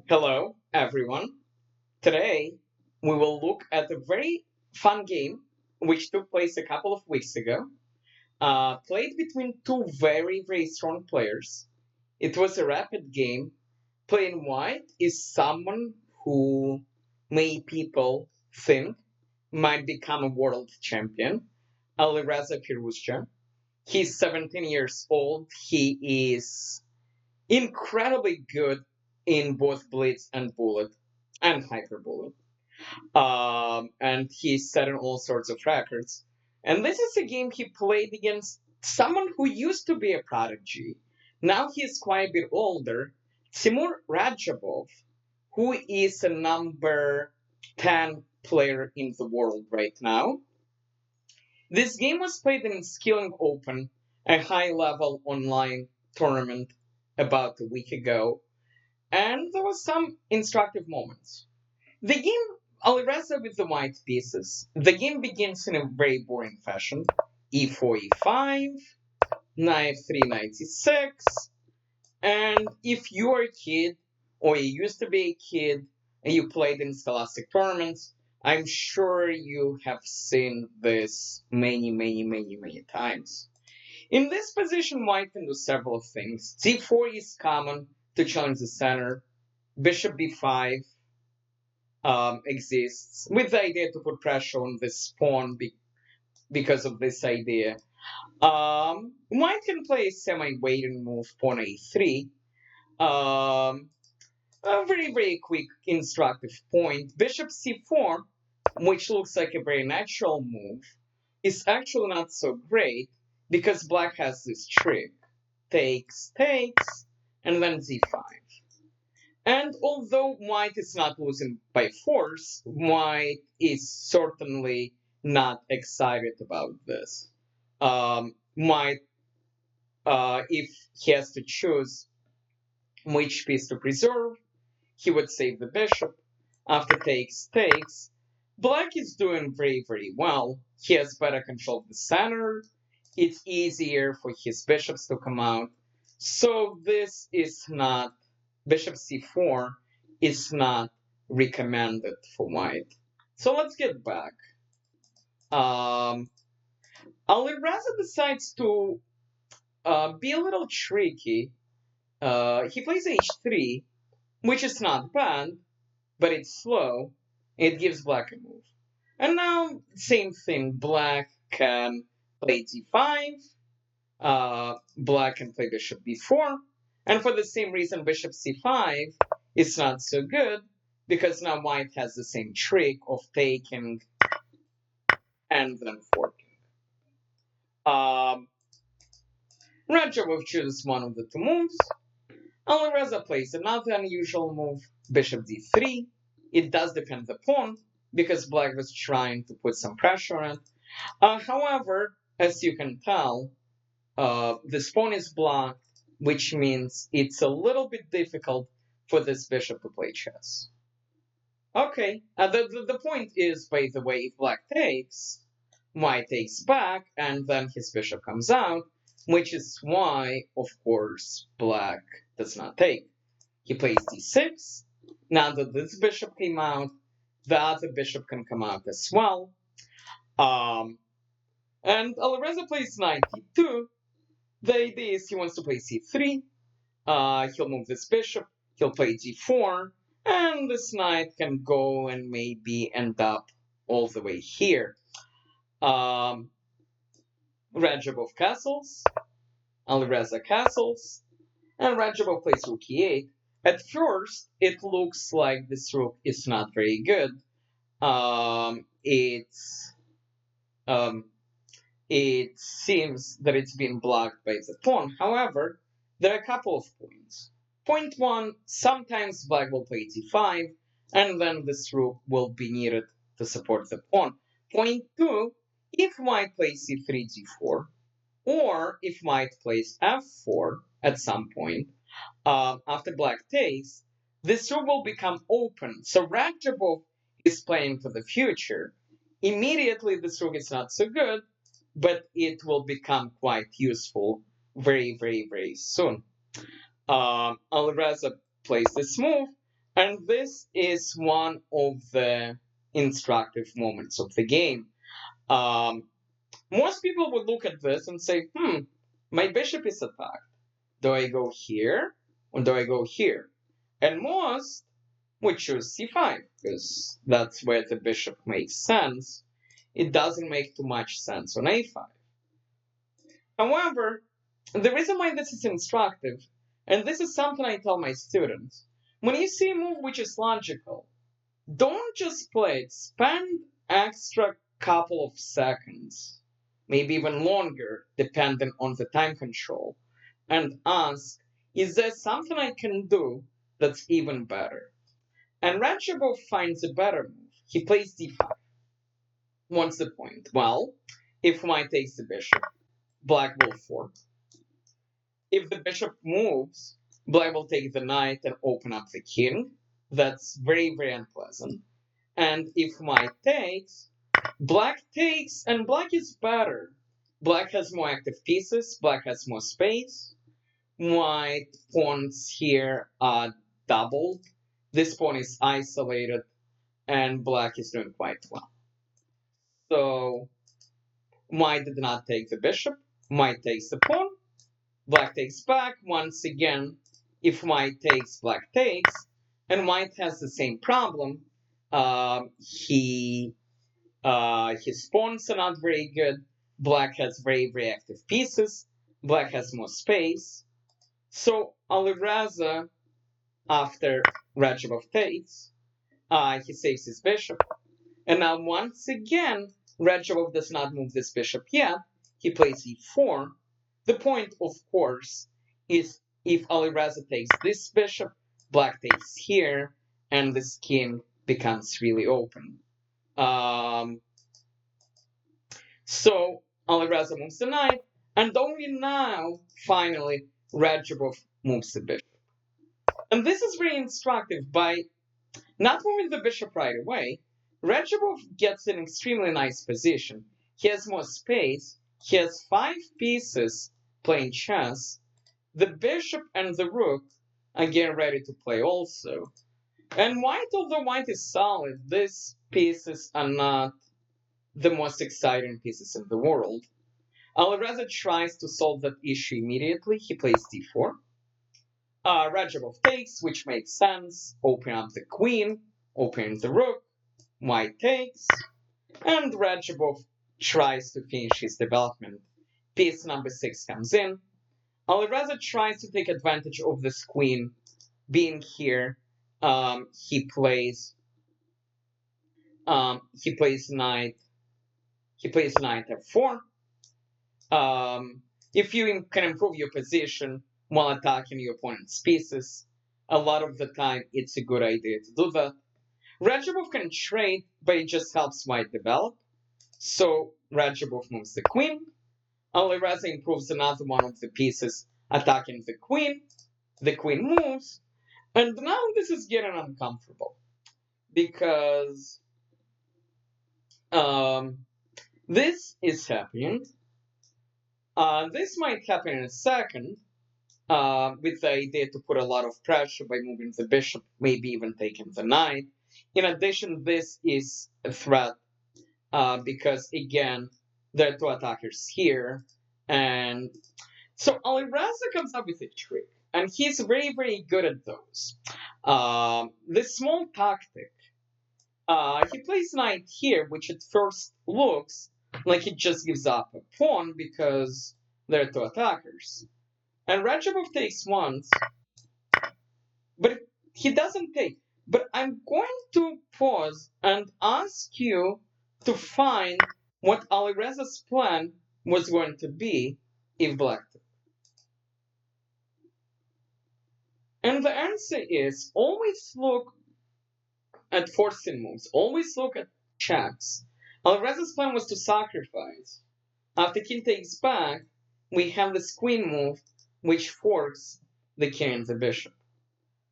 Hello, everyone. Today, we will look at a very fun game which took place a couple of weeks ago, played between two very, very strong players. It was a rapid game. Playing white is someone who many people think might become a world champion, Alireza Firouzja. He's 17 years old. He is incredibly good in both blitz and bullet and hyper bullet. And he's setting all sorts of records. And this is a game he played against someone who used to be a prodigy. Now he's quite a bit older, Firouzja-Radjabov, who is a number 10 player in the world right now. This game was played in Skilling Open, a high level online tournament about a week ago, and there was some instructive moments. The game, Alireza with the white pieces. The game begins in a very boring fashion. E4, E5, knight 3, knight E6. And if you're a kid, or you used to be a kid, and you played in scholastic tournaments, I'm sure you have seen this many times. In this position, white can do several things. C4 is common to challenge the center. Bishop b5 exists with the idea to put pressure on this pawn because of this idea. White can play a semi-waiting move, pawn a3. A very quick instructive point. Bishop c4, which looks like a very natural move, is actually not so great because black has this trick. Takes, and then z5. And although white is not losing by force, white is certainly not excited about this. White, if he has to choose which piece to preserve, he would save the bishop. After takes. Black is doing very well. He has better control of the center. It's easier for his bishops to come out. So this is not, bishop c4 is not recommended for white. So let's get back. Alireza decides to be a little tricky. He plays h3, which is not bad, but it's slow. It gives black a move. And now, same thing. Black can play d5. Black can play bishop b4. And for the same reason, bishop c5 is not so good, because now white has the same trick of taking and then forking. Radjabov chooses one of the two moves. Alireza plays another unusual move, bishop d3. It does defend the pawn, because black was trying to put some pressure on it. However, as you can tell, this pawn is blocked, which means it's a little bit difficult for this bishop to play chess. Okay, the point is, by the way, if black takes, white takes back, and then his bishop comes out, which is why, of course, black does not take. He plays d6. Now that this bishop came out, the other bishop can come out as well. And Alireza plays knight d2. The idea is he wants to play c3. He'll move this bishop. He'll play g4. And this knight can go and maybe end up all the way here. Radjabov castles. Alireza castles. And Radjabov plays rook e8. At first, it looks like this rook is not very good. It seems that it's been blocked by the pawn. However, there are a couple of points. Point one, sometimes black will play d5, and then this rook will be needed to support the pawn. Point two, if white plays c3, g4, or if white plays f4 at some point, after black takes, this rook will become open. So Radjabov is playing for the future. Immediately, this rook is not so good, but it will become quite useful very soon. Alireza plays this move, And this is one of the instructive moments of the game. Um, Most people would look at this and say, my bishop is attacked. Do I go here or do I go here? And most would choose c5 because that's where the bishop makes sense. It doesn't make too much sense on a5. However, the reason why this is instructive, and this is something I tell my students, when you see a move which is logical, don't just play it. Spend extra couple of seconds, maybe even longer, depending on the time control, and ask, is there something I can do that's even better? And Radjabov finds a better move. He plays d5. What's the point? Well, if white takes the bishop, black will fork. If the bishop moves, black will take the knight and open up the king. That's very, very unpleasant. And if white takes, black takes, and black is better. Black has more active pieces, black has more space. White pawns here are doubled. This pawn is isolated, and black is doing quite well. So white did not take the bishop. White takes the pawn. Black takes back. Once again, if white takes, black takes. And white has the same problem. His pawns are not very good. Black has very, very active pieces. Black has more space. So Alireza, after Radjabov takes, he saves his bishop. And now once again, Radjabov does not move this bishop yet. He plays e4. The point, of course, is if Alireza takes this bishop, black takes here, and the skin becomes really open. So Alireza moves the knight, and only now, finally, Radjabov moves the bishop. And this is very instructive. By not moving the bishop right away, Radjabov gets an extremely nice position. He has more space. He has 5 pieces playing chess. The bishop and the rook are getting ready to play also. And white, although white is solid, these pieces are not the most exciting pieces in the world. Alireza tries to solve that issue immediately. He plays d4. Radjabov takes, which makes sense. Open up the queen, open the rook. White takes, and Radjabov tries to finish his development. Piece number 6 comes in. Alireza tries to take advantage of this queen being here. He plays knight. He plays knight f4. If you can improve your position while attacking your opponent's pieces, a lot of the time it's a good idea to do that. Radjabov can trade, but it just helps white develop. So Radjabov moves the queen. Alireza improves another one of the pieces, attacking the queen. The queen moves. And now this is getting uncomfortable. Because this is happening. This might happen in a second. With the idea to put a lot of pressure by moving the bishop, maybe even taking the knight. In addition, this is a threat because, again, there are 2 attackers here. And so Alireza comes up with a trick, and he's very, very good at those. This small tactic, he plays knight here, which at first looks like he just gives up a pawn because there are 2 attackers. And Radjabov takes once, but he doesn't take. But I'm going to pause and ask you to find what Alireza's plan was going to be if black took. And the answer is always look at forcing moves. Always look at checks. Alireza's plan was to sacrifice. After king takes back, we have this queen move, which forks the king and the bishop.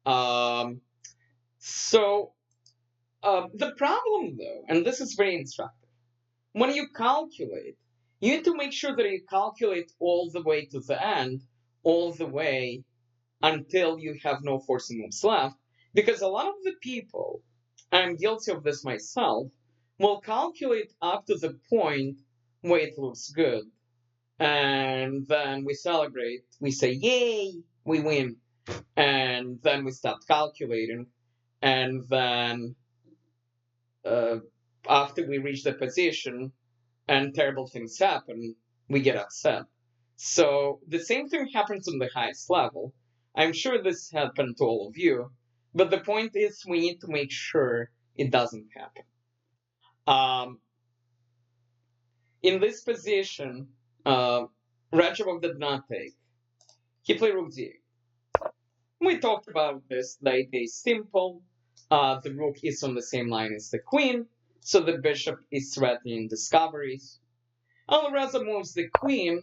The problem, though, and this is very instructive, when you calculate, you need to make sure that you calculate all the way to the end, all the way until you have no forcing moves left, Because a lot of the people, I'm guilty of this myself, will calculate up to the point where it looks good. And then we celebrate. We say, yay, we win. And then we stop calculating. And then uh, after we reach the position and terrible things happen, we get upset. So the same thing happens on the highest level. I'm sure this happened to all of you, but the point is we need to make sure it doesn't happen. Um, in this position, Radjabov did not take. He played rook d8. We talked about this. The idea is simple. The rook is on the same line as the queen, so the bishop is threatening discoveries. Alireza moves the queen.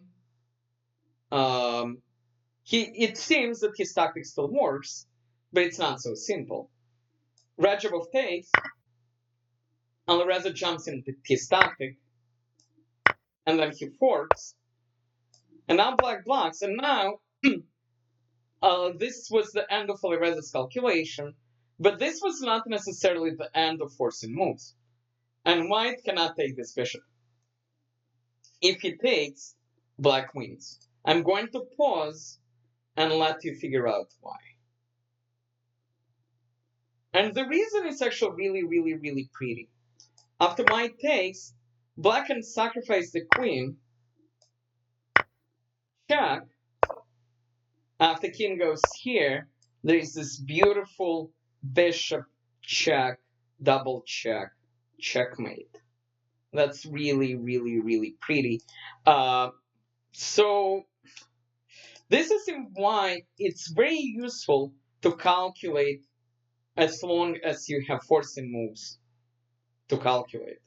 It seems that his tactic still works, but it's not so simple. Radjabov takes. Alireza jumps into his tactic, and then he forks. And now black blocks, and now this was the end of Alireza's calculation, but this was not necessarily the end of forcing moves. And white cannot take this bishop. If he takes, black wins. I'm going to pause and let you figure out why. And the reason is actually really, really, really pretty. After white takes, black can sacrifice the queen, check. After king goes here, there is this beautiful bishop check, double check, checkmate. That's really, really, really pretty. So this is why it's very useful to calculate as long as you have forcing moves to calculate.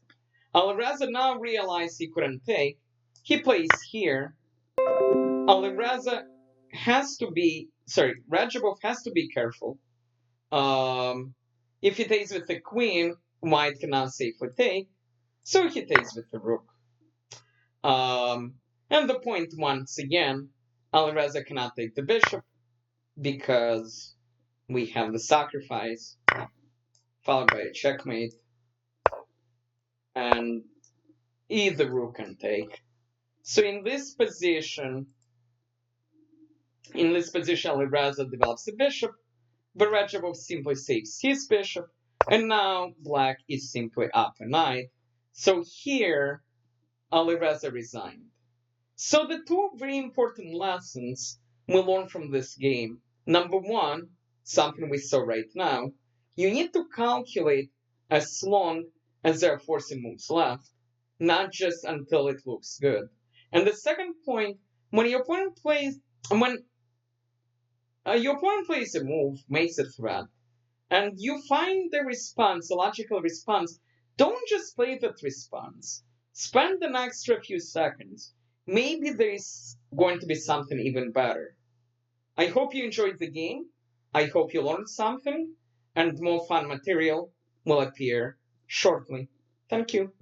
Alireza now realized he couldn't take. He plays here. Alireza has to be, Radjabov has to be careful. If he takes with the queen, white cannot safely take, so he takes with the rook. And the point once again, Alireza cannot take the bishop because we have the sacrifice followed by a checkmate, and either rook can take. So in this position, Alireza develops the bishop, but Radjabov simply saves his bishop, and now black is simply up a knight. So here, Alireza resigned. So the two very important lessons we learn from this game. Number one, something we saw right now, you need to calculate as long as there are forcing moves left, not just until it looks good. And the second point, when your opponent plays a move, makes a threat, and you find the response, a logical response, don't just play that response. Spend an extra few seconds. Maybe there is going to be something even better. I hope you enjoyed the game. I hope you learned something, and more fun material will appear shortly. Thank you.